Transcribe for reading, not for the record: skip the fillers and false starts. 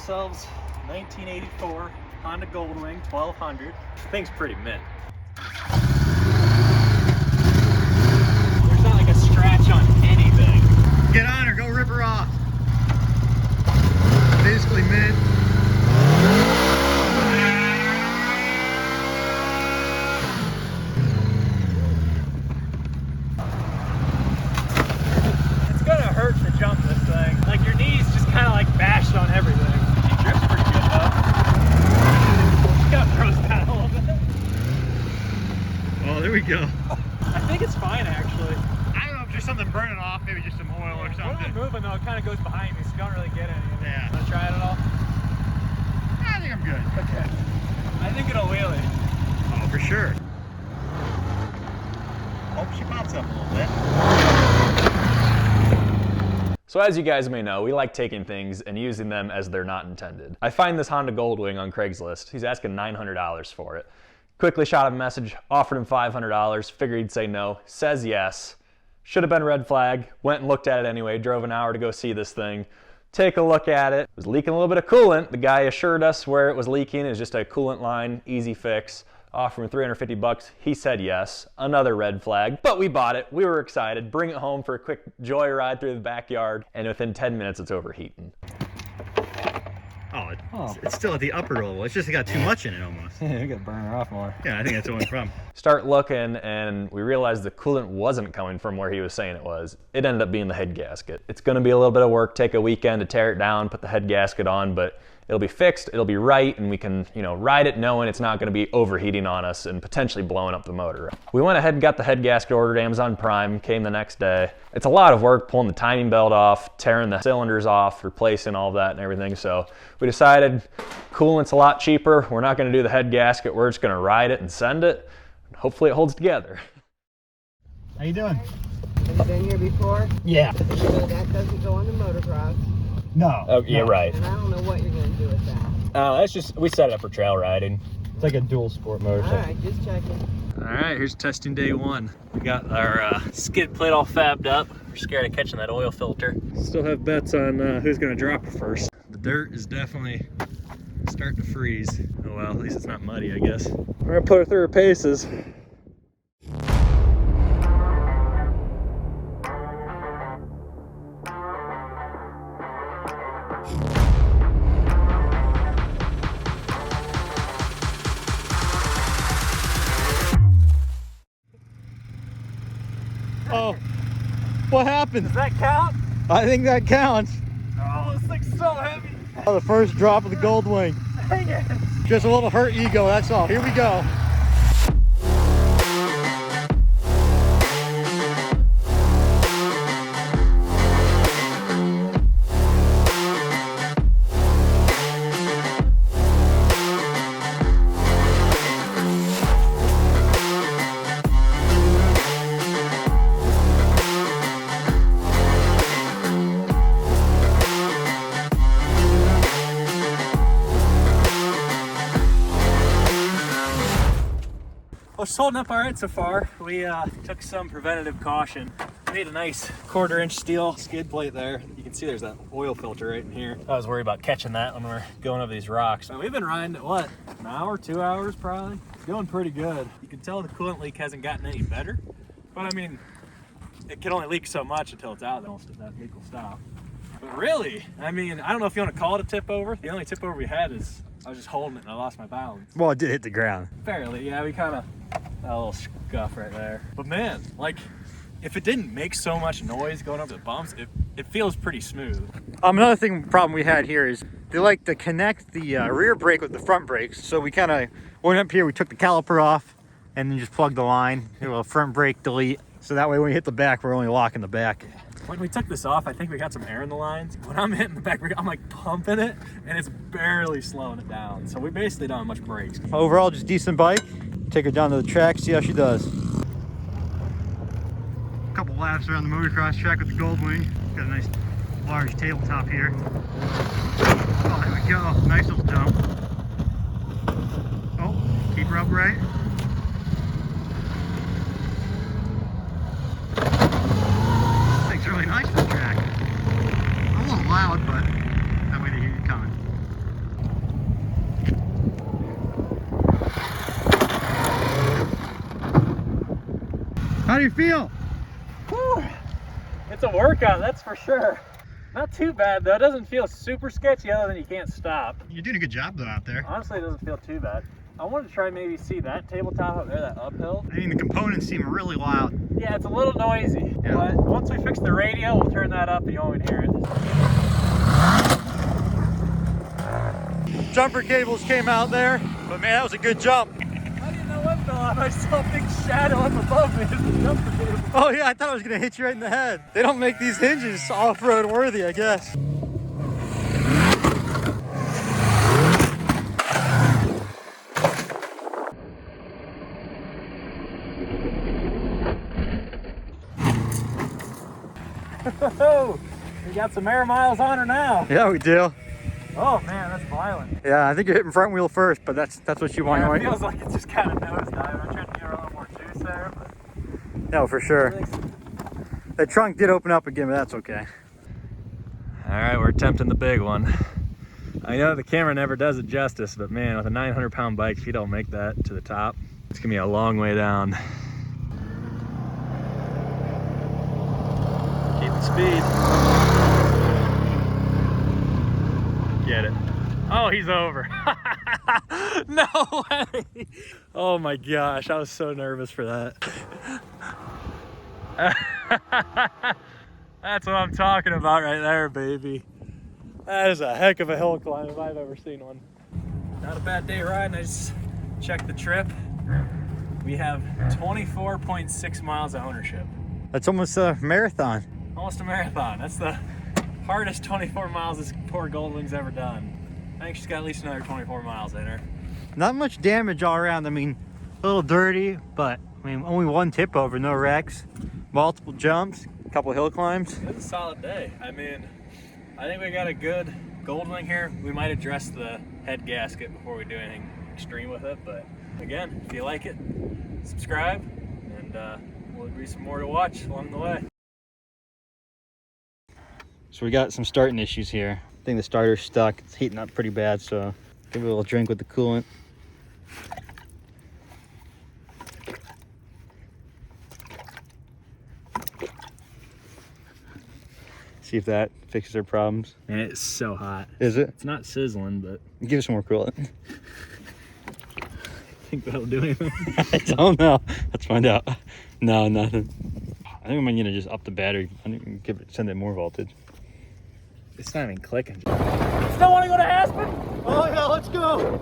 ourselves 1984 Honda Goldwing 1200. Thing's pretty mint. There's not like a scratch on anything. Get on her, go rip her off. Basically mint. It's gonna hurt to jump this thing. Like your knees just kind of like bashed on everything. She drips pretty good though. She got froze down a little bit. Oh, there we go. I think it's fine actually. I don't know if there's something burning off, maybe just some oil or We're not something. moving though, it kind of goes behind me, so you don't really get any of it. Yeah. Wanna try it at all? I think I'm good. Okay. I think it'll wheelie. Oh, for sure. Hope she pops up a little bit. So as you guys may know, we like taking things and using them as they're not intended. I find this Honda Goldwing on Craigslist. He's asking $900 for it. Quickly shot him a message, offered him $500, figured he'd say no, says yes. Should have been a red flag, went and looked at it anyway, drove an hour to go see this thing. Take a look at it. It was leaking a little bit of coolant. The guy assured us where it was leaking is just a coolant line, easy fix. Offered him 350 bucks. He said yes. Another red flag, but we bought it. We were excited. Bring it home for a quick joyride through the backyard, and within 10 minutes it's overheating. Oh, it's still at the upper level. It's just got too much in it almost. Yeah, we gotta burn her off more. Yeah, I think that's where it went from. Start looking, and we realized the coolant wasn't coming from where he was saying it was. It ended up being the head gasket. It's gonna be a little bit of work, take a weekend to tear it down, put the head gasket on, but it'll be fixed, it'll be right, and we can, ride it knowing it's not gonna be overheating on us and potentially blowing up the motor. We went ahead and got the head gasket ordered, Amazon Prime, came the next day. It's a lot of work pulling the timing belt off, tearing the cylinders off, replacing all that and everything, so we decided coolant's a lot cheaper. We're not gonna do the head gasket, we're just gonna ride it and send it. Hopefully it holds together. How you doing? Have you been here before? Yeah. So that doesn't go on the motocross. No. Oh, yeah, right. And I don't know what you're going to do with that. That's just, we set it up for trail riding. It's like a dual sport motorcycle. Alright, just checking. All right, here's testing day one. We got our skid plate all fabbed up. We're scared of catching that oil filter. Still have bets on who's gonna drop it first. The dirt is definitely starting to freeze. Oh well, at least it's not muddy, I guess. We're gonna put her through her paces. Oh, what happened? Does that count? I think that counts. Oh, this thing's so heavy. Oh, the first drop of the Goldwing. Dang it. Just a little hurt ego, that's all. Here we go. Well, it's holding up all right so far. We took some preventative caution. Made a nice 1/4-inch steel skid plate there. You can see there's that oil filter right in here. I was worried about catching that when we're going over these rocks. We've been riding it, what, an hour, 2 hours probably? It's going pretty good. You can tell the coolant leak hasn't gotten any better. But I mean, it can only leak so much until it's out, then that leak will stop. But really, I mean, I don't know if you want to call it a tip over. The only tip over we had is I was just holding it and I lost my balance. Well, it did hit the ground. Fairly, yeah, we kind of got a little scuff right there. But man, like, if it didn't make so much noise going over the bumps, it feels pretty smooth. Another problem we had here is they like to connect the rear brake with the front brakes. So we kind of went up here, we took the caliper off and then just plugged the line, a front brake delete. So that way when we hit the back, we're only locking the back. When we took this off, I think we got some air in the lines. When I'm hitting the back brake, I'm like pumping it and it's barely slowing it down. So we basically don't have much brakes. Overall, just decent bike. Take her down to the track, see how she does. A couple laps around the motocross track with the Goldwing. Got a nice large tabletop here. Oh, there we go. Nice little jump. Oh, keep her upright. This thing's really nice for the track. A little loud, but that way they hear you coming. How do you feel? Whew. It's a workout, that's for sure. Not too bad though. It doesn't feel super sketchy other than you can't stop. You're doing a good job though out there. Honestly, it doesn't feel too bad. I wanted to try maybe see that tabletop up there, that uphill. I mean, the components seem really loud. Yeah, it's a little noisy, Yeah. but once we fix the radio, we'll turn that up and you won't hear it. Jumper cables came out there, but man, that was a good jump. I didn't know what fell off. I saw a big shadow up above me as the jumper cable. Oh yeah, I thought it was gonna hit you right in the head. They don't make these hinges off-road worthy, I guess. Oh, we got some air miles on her now. Yeah, we do. Oh man, that's violent. Yeah, I think you're hitting front wheel first, but that's what you want. Yeah, it Right? feels like it's just kind of nosedive. I tried to give her a little more juice there, but No, for sure. The trunk did open up again, but that's okay. All right, we're attempting the big one. I know the camera never does it justice, but man, with a 900-pound bike, if you don't make that to the top, it's gonna be a long way down. Keep the speed. Get it. oh, he's over. No way. Oh my gosh, I was so nervous for that. That's what I'm talking about right there, baby. That is a heck of a hill climb if I've ever seen one. Not a bad day riding. I just checked the trip. We have 24.6 miles of ownership. That's almost a marathon. Almost a marathon. That's the hardest 24 miles this poor Goldwing's ever done. I think she's got at least another 24 miles in her. Not much damage all around. I mean, a little dirty, but I mean, only one tip over, no wrecks, multiple jumps, a couple hill climbs. It was a solid day. I mean, I think we got a good Goldwing here. We might address the head gasket before we do anything extreme with it, but again, if you like it, subscribe, and we'll be some more to watch along the way. So we got some starting issues here. I think the starter's stuck. It's heating up pretty bad, so give it a little drink with the coolant. See if that fixes our problems. Man, it's so hot. Is it? It's not sizzling, but Give us some more coolant. I think that'll do anything. I don't know. Let's find out. No, nothing. I think I'm gonna just up the battery. I think send it more voltage. It's not even clicking. Still want to go to Aspen? Oh yeah, let's go.